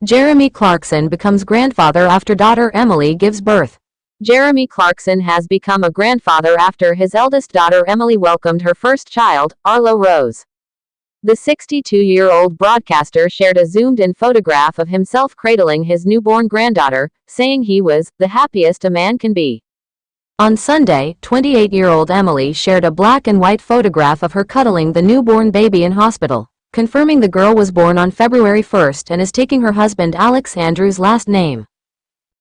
Jeremy Clarkson becomes grandfather after daughter Emily gives birth. Jeremy Clarkson has become a grandfather after his eldest daughter Emily welcomed her first child, Arlo Rose. The 62-year-old broadcaster shared a zoomed-in photograph of himself cradling his newborn granddaughter, saying he was the happiest a man can be. On Sunday, 28-year-old Emily shared a black and white photograph of her cuddling the newborn baby in hospital, confirming the girl was born on February 1st and is taking her husband Alex Andrews' last name.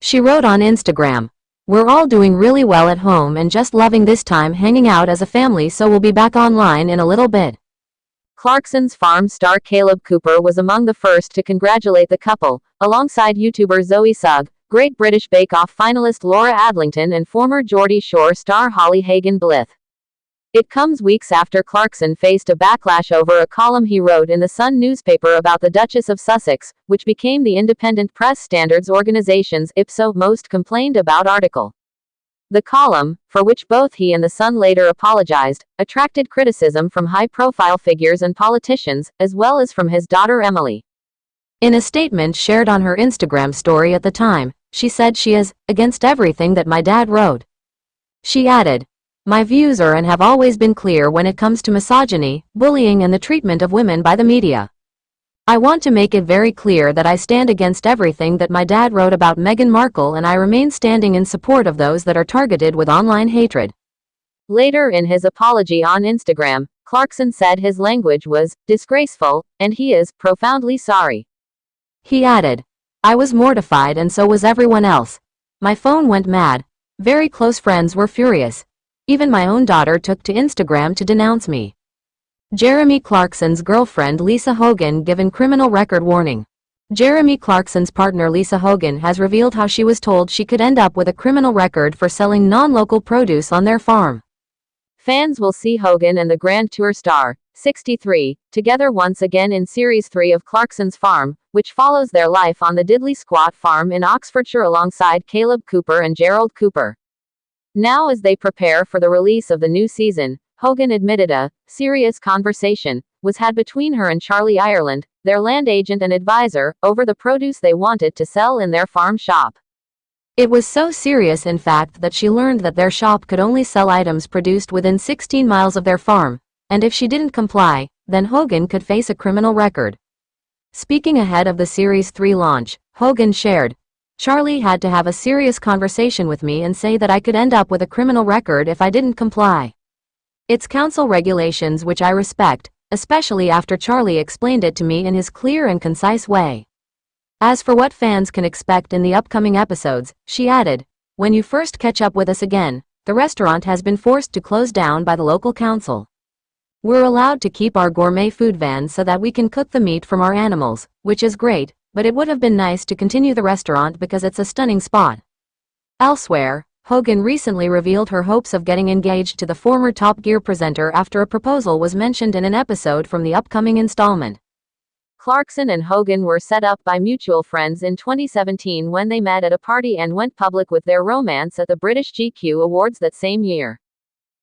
She wrote on Instagram, "We're all doing really well at home and just loving this time hanging out as a family, so we'll be back online in a little bit." Clarkson Farm star Kaleb Cooper was among the first to congratulate the couple, alongside YouTuber Zoe Sugg, Great British Bake Off finalist Laura Adlington and former Geordie Shore star Holly Hagen-Blythe. It comes weeks after Clarkson faced a backlash over a column he wrote in the Sun newspaper about the Duchess of Sussex, which became the Independent Press Standards Organisation's Ipso Most Complained About article. The column, for which both he and the Sun later apologized, attracted criticism from high-profile figures and politicians, as well as from his daughter Emily. In a statement shared on her Instagram story at the time, she said she is against everything that my dad wrote. She added, "My views are and have always been clear when it comes to misogyny, bullying and the treatment of women by the media. I want to make it very clear that I stand against everything that my dad wrote about Meghan Markle, and I remain standing in support of those that are targeted with online hatred." Later in his apology on Instagram, Clarkson said his language was disgraceful, and he is profoundly sorry. He added, "I was mortified and so was everyone else. My phone went mad. Very close friends were furious. Even my own daughter took to Instagram to denounce me." Jeremy Clarkson's girlfriend Lisa Hogan given criminal record warning. Jeremy Clarkson's partner Lisa Hogan has revealed how she was told she could end up with a criminal record for selling non-local produce on their farm. Fans will see Hogan and the Grand Tour star, 63, together once again in Series 3 of Clarkson's Farm, which follows their life on the Diddley Squat farm in Oxfordshire alongside Kaleb Cooper and Gerald Cooper. Now, as they prepare for the release of the new season, Hogan admitted a serious conversation was had between her and Charlie Ireland, their land agent and advisor, over the produce they wanted to sell in their farm shop. It was so serious, in fact, that she learned that their shop could only sell items produced within 16 miles of their farm, and if she didn't comply, then Hogan could face a criminal record. Speaking ahead of the Series 3 launch, Hogan shared, "Charlie had to have a serious conversation with me and say that I could end up with a criminal record if I didn't comply. It's council regulations, which I respect, especially after Charlie explained it to me in his clear and concise way." As for what fans can expect in the upcoming episodes, she added, "When you first catch up with us again, the restaurant has been forced to close down by the local council. We're allowed to keep our gourmet food van so that we can cook the meat from our animals, which is great, but it would have been nice to continue the restaurant because it's a stunning spot." Elsewhere, Hogan recently revealed her hopes of getting engaged to the former Top Gear presenter after a proposal was mentioned in an episode from the upcoming installment. Clarkson and Hogan were set up by mutual friends in 2017 when they met at a party and went public with their romance at the British GQ Awards that same year.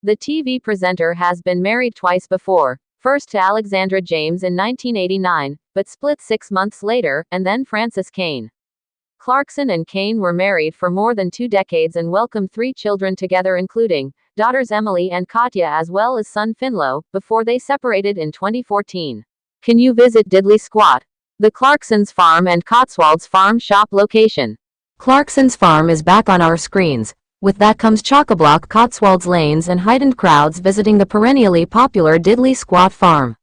The TV presenter has been married twice before, first to Alexandra James in 1989, but split 6 months later, and then Frances Kane. Clarkson and Kane were married for more than 2 decades and welcomed 3 children together, including daughters Emily and Katya as well as son Finlo, before they separated in 2014. Can you visit Diddley Squat? The Clarkson's Farm and Cotswolds Farm shop location. Clarkson's Farm is back on our screens. With that comes chock-a-block Cotswolds lanes and heightened crowds visiting the perennially popular Diddley Squat Farm.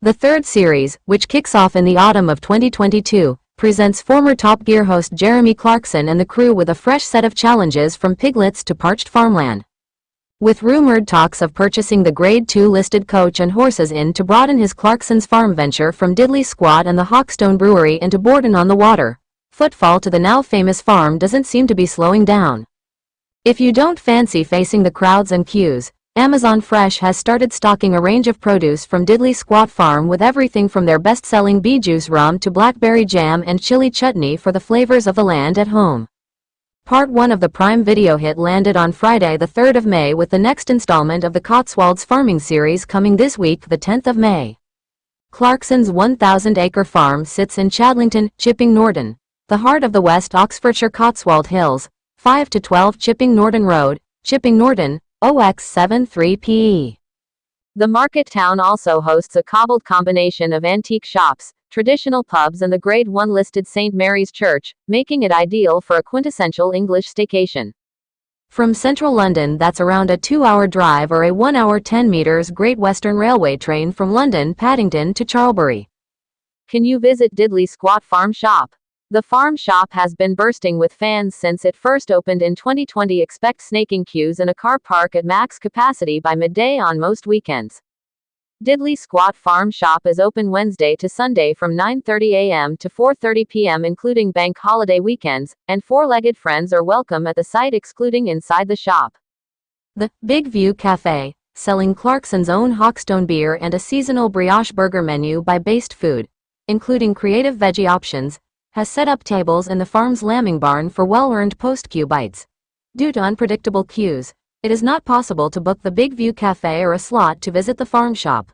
The third series, which kicks off in the autumn of 2022, presents former Top Gear host Jeremy Clarkson and the crew with a fresh set of challenges from piglets to parched farmland. With rumored talks of purchasing the Grade 2 listed coach and horses in to broaden his Clarkson's Farm venture from Diddley Squat and the Hawkstone Brewery into Bordon-on-the-Water, footfall to the now famous farm doesn't seem to be slowing down. If you don't fancy facing the crowds and queues, Amazon Fresh has started stocking a range of produce from Diddley Squat Farm with everything from their best-selling bee juice rum to blackberry jam and chili chutney for the flavors of the land at home. Part 1 of the Prime Video hit landed on Friday the 3rd of May, with the next installment of the Cotswolds farming series coming this week, the 10th of May. Clarkson's 1,000-acre farm sits in Chadlington, Chipping Norton, the heart of the West Oxfordshire Cotswold Hills, 5 to 12 Chipping Norton Road, Chipping Norton, OX73PE. The market town also hosts a cobbled combination of antique shops, traditional pubs and the Grade 1 listed St. Mary's Church, making it ideal for a quintessential English staycation. From central London, that's around a 2-hour drive or a 1-hour 10 meters Great Western Railway train from London Paddington to Charlbury. Can you visit Diddley Squat Farm Shop? The farm shop has been bursting with fans since it first opened in 2020. Expect snaking queues in a car park at max capacity by midday on most weekends. Diddley Squat Farm Shop is open Wednesday to Sunday from 9:30 a.m. to 4:30 p.m. including bank holiday weekends, and four-legged friends are welcome at the site excluding inside the shop. The Big View Cafe, selling Clarkson's own Hawkstone beer and a seasonal brioche burger menu by Based Food, including creative veggie options, has set up tables in the farm's lambing barn for well-earned post-queue bites. Due to unpredictable queues, it is not possible to book the Big View Cafe or a slot to visit the farm shop.